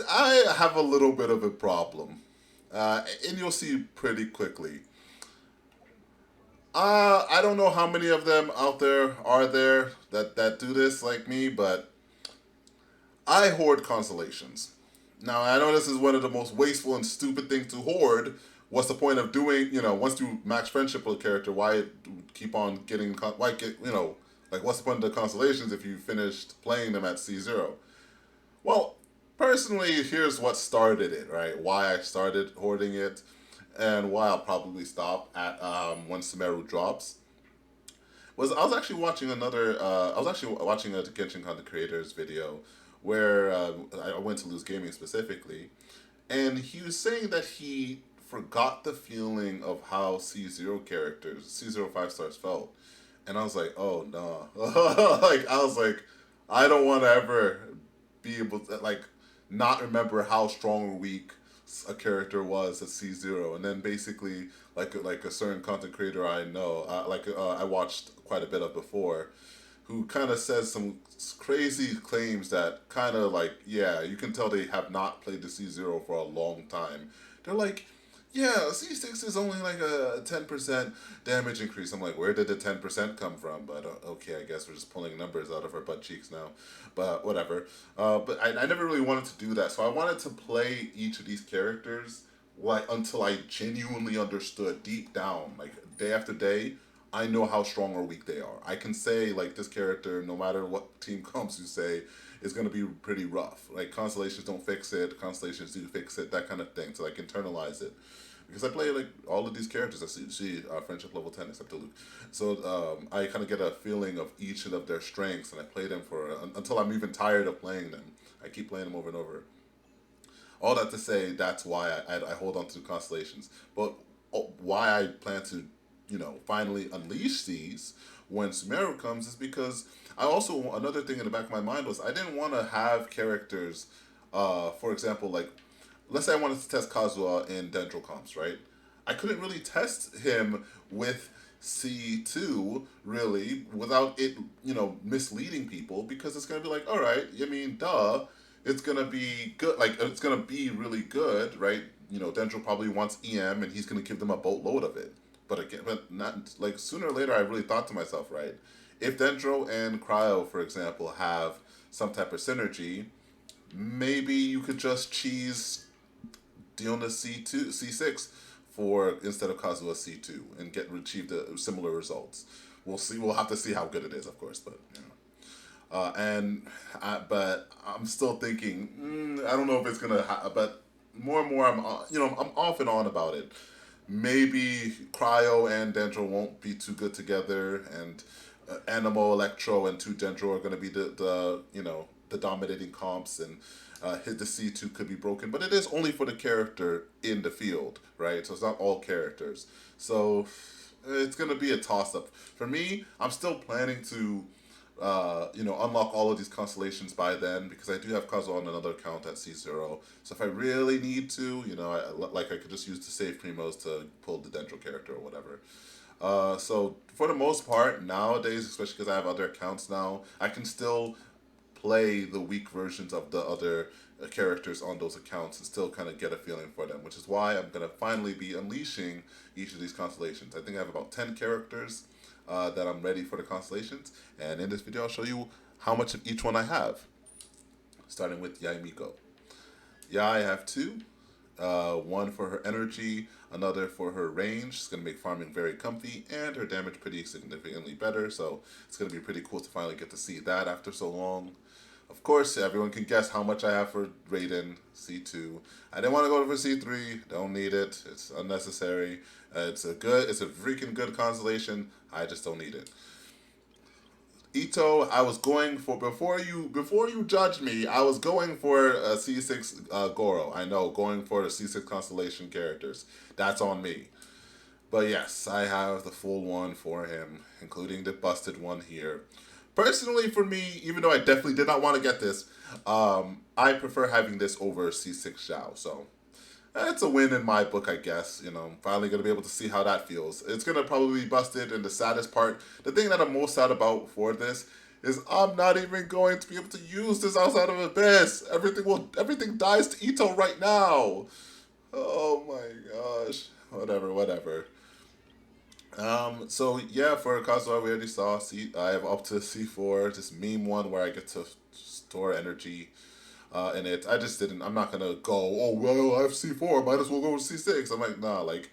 I have a little bit of a problem, and you'll see pretty quickly. I don't know how many of them out there are there that do this like me, but I hoard constellations. Now, I know this is one of the most wasteful and stupid things to hoard. What's the point of doing, once you max friendship with a character, why keep on getting, why get, like, what's the point of the constellations if you finished playing them at C0? Well, personally, here's what started it, right? Why I started hoarding it, and why I'll probably stop at when Sumeru drops. I was actually watching a Genshin content creators video where I went to Lose Gaming specifically, and he was saying that he forgot the feeling of how C0 5 stars felt, and I was like, oh no, like I was like, I don't want to ever be able to like not remember how strong or weak a character was at C0, and then basically like a certain content creator I know, I watched quite a bit of before, who kind of says some crazy claims that kind of like, yeah, you can tell they have not played the C0 for a long time. They're like, yeah, C6 is only like a 10% damage increase. I'm like, where did the 10% come from? But okay, I guess we're just pulling numbers out of our butt cheeks now. But whatever. But I never really wanted to do that. So I wanted to play each of these characters like until I genuinely understood deep down, like day after day, I know how strong or weak they are. I can say like this character, no matter what team comps you say, is going to be pretty rough. Like constellations don't fix it, constellations do fix it, that kind of thing. So like internalize it, because I play like all of these characters. I see friendship level 10 except Luke. So I kind of get a feeling of each of their strengths, and I play them for until I'm even tired of playing them. I keep playing them over and over. All that to say, that's why I hold on to the constellations. But why I plan to, finally unleash these when Sumeru comes is because I also, another thing in the back of my mind was I didn't want to have characters, for example, like, let's say I wanted to test Kazuha in Dendro comps, right? I couldn't really test him with C2 really without it, misleading people, because it's gonna be like, all right, I mean, duh, it's gonna be good, like it's gonna be really good, right? Dendro probably wants EM, and he's gonna give them a boatload of it. But again, but not like sooner or later, I really thought to myself, right? If Dendro and Cryo, for example, have some type of synergy, maybe you could just cheese Diona C6 for instead of Kazuha C2 and get achieve the similar results. We'll see. We'll have to see how good it is, of course, but but I'm still thinking. I don't know if it's gonna. But more and more, I'm off and on about it. Maybe Cryo and Dendro won't be too good together, and Animo, Electro, and two Dendro are gonna be the dominating comps, and hit the C2 could be broken, but it is only for the character in the field, right? So it's not all characters. So it's gonna be a toss up for me. I'm still planning to unlock all of these constellations by then, because I do have Kazuo on another account at C0. So if I really need to, I could just use the save primos to pull the Dendro character or whatever. So for the most part, nowadays, especially because I have other accounts now, I can still play the weak versions of the other characters on those accounts and still kind of get a feeling for them, which is why I'm going to finally be unleashing each of these constellations. I think I have about 10 characters that I'm ready for the constellations, and in this video I'll show you how much of each one I have, starting with Yaimiko. Yeah, I have two. One for her energy, another for her range. It's going to make farming very comfy, and her damage pretty significantly better, so it's going to be pretty cool to finally get to see that after so long. Of course, everyone can guess how much I have for Raiden C2. I didn't want to go for C3. Don't need it. It's unnecessary. It's a freaking good constellation. I just don't need it. Ito, I was going for, before you judge me, I was going for a C6 Goro. I know, going for the C6 constellation characters. That's on me. But yes, I have the full one for him, including the busted one here. Personally, for me, even though I definitely did not want to get this, I prefer having this over C6 Xiao. So it's a win in my book, I guess. I'm finally going to be able to see how that feels. It's going to probably be busted, and the saddest part, the thing that I'm most sad about for this, is I'm not even going to be able to use this outside of Abyss. Everything dies to Ito right now. Oh my gosh. Whatever, whatever. So yeah, for Kazuha, we already saw. I have up to C4, this meme one where I get to store energy in it. I just didn't. I'm not gonna go. Oh well, I have C4. Might as well go with C6. I'm like, nah. Like,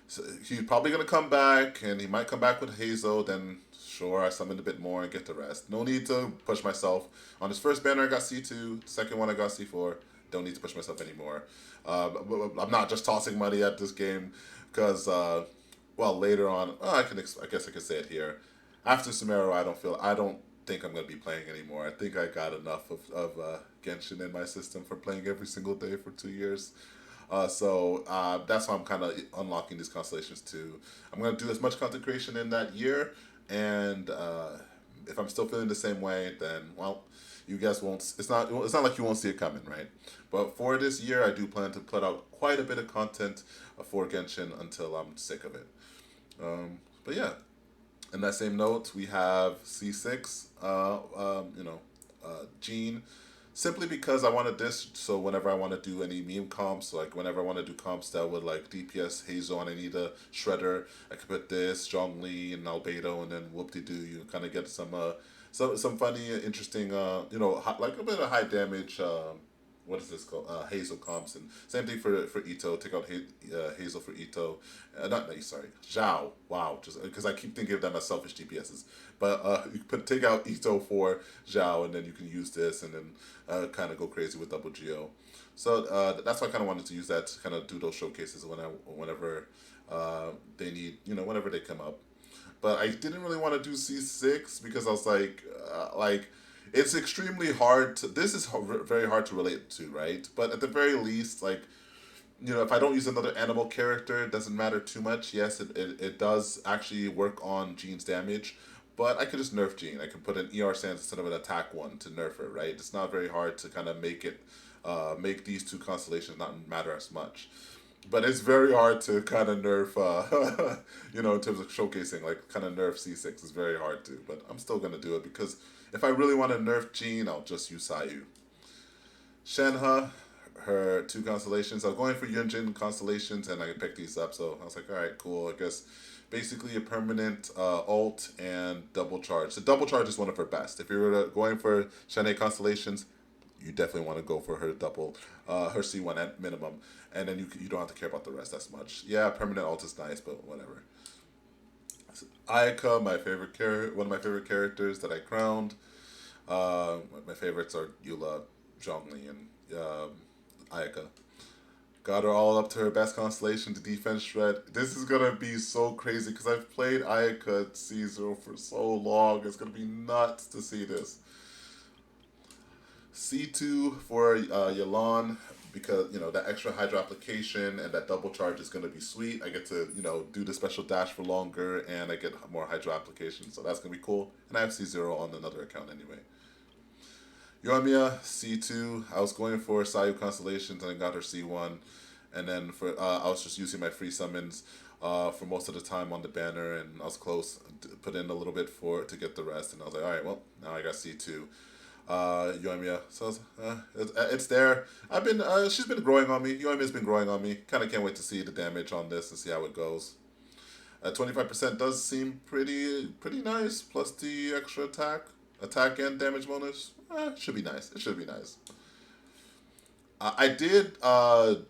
so he's probably gonna come back, and he might come back with Hazel. Then sure, I summon a bit more and get the rest. No need to push myself. On his first banner, I got C2. Second one, I got C4. Don't need to push myself anymore. I'm not just tossing money at this game because, well, later on, I guess I could say it here. After Sumeru, I don't think I'm gonna be playing anymore. I think I got enough of Genshin in my system for playing every single day for 2 years. So that's why I'm kind of unlocking these constellations too. I'm gonna do as much content creation in that year, and if I'm still feeling the same way, then well, you guys won't. It's not like you won't see it coming, right? But for this year, I do plan to put out quite a bit of content for Genshin until I'm sick of it. But yeah, in that same note, we have C6, Gene, simply because I wanted this. So whenever I want to do any meme comps, like whenever I want to do comps that would like DPS Hazel and I need a Shredder, I could put this, Zhongli, and Albedo, and then whoop de doo. You kind of get some funny, interesting, like a bit of high damage. What is this called? Hazel comps, and same thing for Ito. Take out Hazel for Ito. Not no, sorry, Zhao. Wow, just because I keep thinking of them as selfish DPSs. But you put take out Ito for Zhao, and then you can use this, and then kind of go crazy with double Geo. So that's why I kind of wanted to use that to kind of do those showcases whenever they need, whenever they come up. But I didn't really want to do C6 because I was like it's extremely hard to. This is very hard to relate to, right? But at the very least, like if I don't use another animal character, it doesn't matter too much. Yes, it does actually work on Jean's damage, but I could just nerf Jean. I can put an ER stance instead of an attack one to nerf her, right? It's not very hard to kind of make these two constellations not matter as much. But it's very hard to kind of nerf, in terms of showcasing, like kind of nerf C6 is very hard to. But I'm still going to do it because if I really want to nerf Jean, I'll just use Sayu. Shenhe, her two constellations. I was going for Yunjin constellations and I picked these up. So I was like, all right, cool. I guess basically a permanent alt and double charge. The double charge is one of her best. If you're going for Shenhe constellations, you definitely want to go for her double, her C1 at minimum. And then you don't have to care about the rest as much. Yeah, permanent alt is nice, but whatever. Ayaka, one of my favorite characters that I crowned. My favorites are Eula, Zhongli, and Ayaka. Got her all up to her best constellation, the defense shred. This is gonna be so crazy because I've played Ayaka at C0 for so long. It's gonna be nuts to see this. C2 for Yalan because that extra hydro application and that double charge is going to be sweet. I get to do the special dash for longer and I get more hydro application, so that's going to be cool. And I have C0 on another account anyway. Yoimiya C2. I was going for Sayu Constellations and I got her C1, and then for I was just using my free summons for most of the time on the banner, and I was close to put in a little bit to get the rest, and I was like, all right, well now I got C2. Yoimiya. So it's there. She's been growing on me. Yoimiya's been growing on me. Kind of can't wait to see the damage on this and see how it goes. 25% does seem pretty nice. Plus the extra attack and damage bonus. Should be nice. It should be nice. I did. The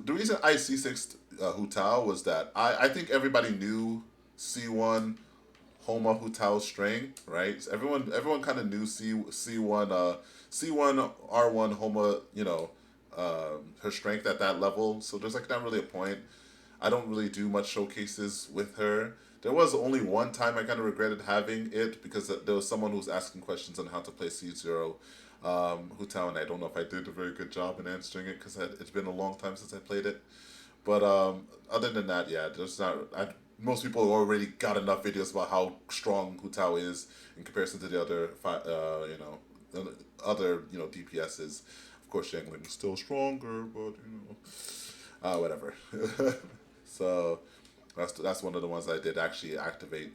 reason I C6 Hu Tao was that I think everybody knew C1 Homa Hutao's strength, right? So everyone kind of knew C1 R1 Homa, her strength at that level. So there's like not really a point. I don't really do much showcases with her. There was only one time I kind of regretted having it because there was someone who was asking questions on how to play C0 Hutao, and I don't know if I did a very good job in answering it because it's been a long time since I played it. But other than that, yeah, there's not. Most people already got enough videos about how strong Hutao is in comparison to the other, DPSs. Of course, Shangling is still stronger, but whatever. So that's one of the ones I did actually activate.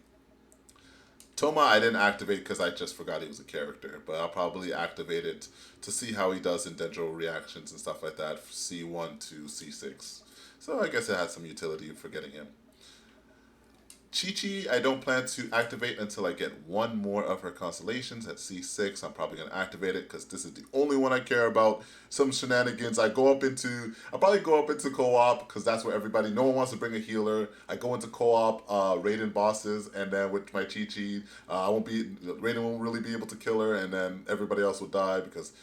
Toma, I didn't activate because I just forgot he was a character, but I'll probably activate it to see how he does in Dendro reactions and stuff like that, C1 to C6. So I guess it has some utility for getting him. Qiqi, I don't plan to activate until I get one more of her constellations at C6. I'm probably going to activate it because this is the only one I care about. Some shenanigans. I'll probably go up into co-op because that's where no one wants to bring a healer. I go into co-op, raiding bosses, and then with my Qiqi, Raiden won't really be able to kill her, and then everybody else will die because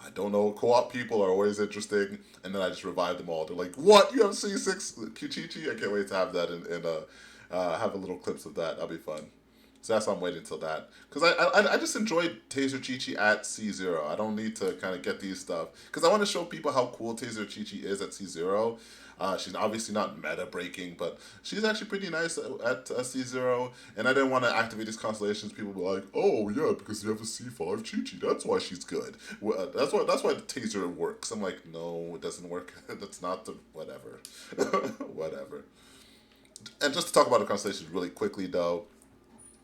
I don't know. Co-op people are always interesting, and then I just revive them all. They're like, "What? You have C6 Qiqi? I can't wait to have that have a little clips of that. That'll be fun. So that's why I'm waiting until that. Because I just enjoyed Taser Qiqi at C0. I don't need to kind of get these stuff. Because I want to show people how cool Taser Qiqi is at C0. She's obviously not meta breaking, but she's actually pretty nice at C0. And I didn't want to activate these constellations. People were like, "Oh yeah, because you have a C5 Qiqi, that's why she's good. That's why the Taser works." I'm like, "No, it doesn't work. That's not the whatever, whatever." And just to talk about the constellations really quickly, though,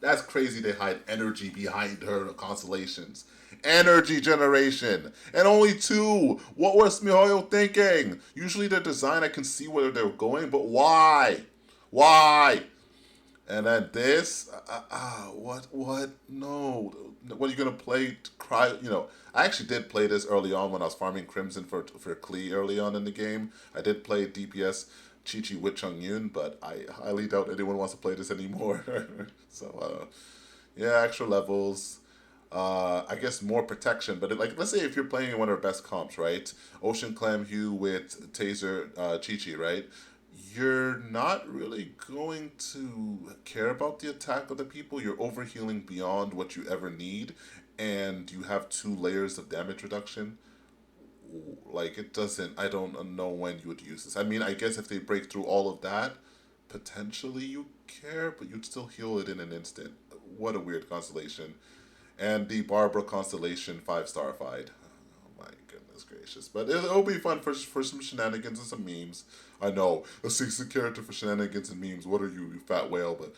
that's crazy they hide energy behind her constellations. Energy generation. And only two. What was MiHoYo thinking? Usually their design, I can see where they're going, but why? Why? And then this, what? No. What are you gonna play? Cry? I actually did play this early on when I was farming Crimson for Klee early on in the game. I did play DPS Qiqi with Chung Yun, but I highly doubt anyone wants to play this anymore. So, yeah, extra levels. I guess more protection, but let's say if you're playing one of our best comps, right? Ocean Clam Hugh with Taser Qiqi, right? You're not really going to care about the attack of the people. You're overhealing beyond what you ever need, and you have 2 layers of damage reduction. Like, it doesn't, I don't know when you would use this. I mean, I guess if they break through all of that, potentially you care, but you'd still heal it in an instant. What a weird constellation. And the Barbara constellation 5-star-fied. Oh my goodness gracious. But it'll be fun for some shenanigans and some memes. I know, a 60 character for shenanigans and memes. What are you fat whale? But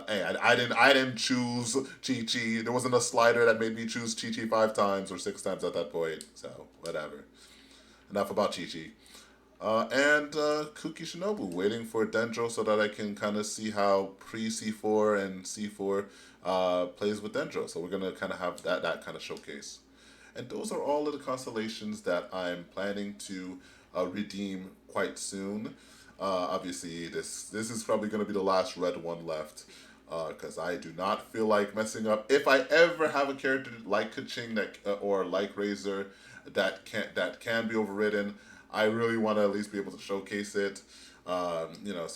hey, I didn't choose Qiqi. There wasn't a slider that made me choose Qiqi 5 times or 6 times at that point. So whatever. Enough about Qiqi. And Kuki Shinobu, waiting for Dendro so that I can kind of see how pre C4 and C4 plays with Dendro. So we're going to kind of have that kind of showcase. And those are all of the constellations that I'm planning to redeem quite soon. Obviously, this is probably going to be the last red one left. Because I do not feel like messing up. If I ever have a character like Keqing or like Razor that can be overridden, I really want to at least be able to showcase it. So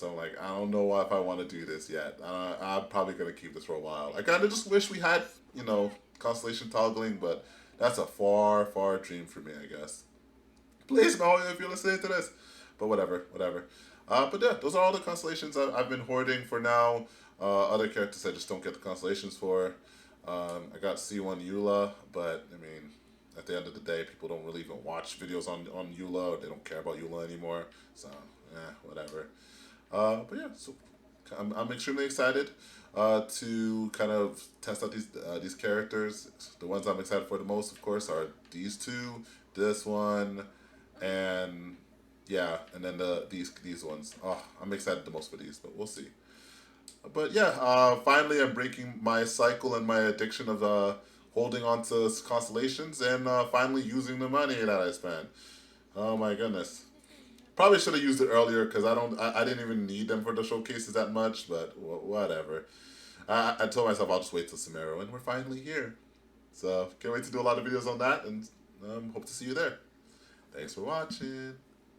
I'm like, I don't know if I want to do this yet. I'm probably going to keep this for a while. I kind of just wish we had, constellation toggling, but that's a far, far dream for me, I guess. Please, Mario, if you're listening to this. But whatever. But yeah, those are all the constellations I've been hoarding for now. Other characters I just don't get the constellations for. I got C1 Eula, but I mean, at the end of the day, people don't really even watch videos on Eula, or they don't care about Eula anymore. So, whatever. But yeah, so I'm extremely excited to kind of test out these characters. The ones I'm excited for the most, of course, are these two, this one, and yeah, and then these ones. Oh, I'm excited the most for these, but we'll see. But yeah, finally I'm breaking my cycle and my addiction of holding on to constellations and finally using the money that I spent. Oh my goodness. Probably should have used it earlier because I didn't even need them for the showcases that much, but whatever. I told myself I'll just wait till Samaro, and we're finally here. So can't wait to do a lot of videos on that, and hope to see you there. Thanks for watching.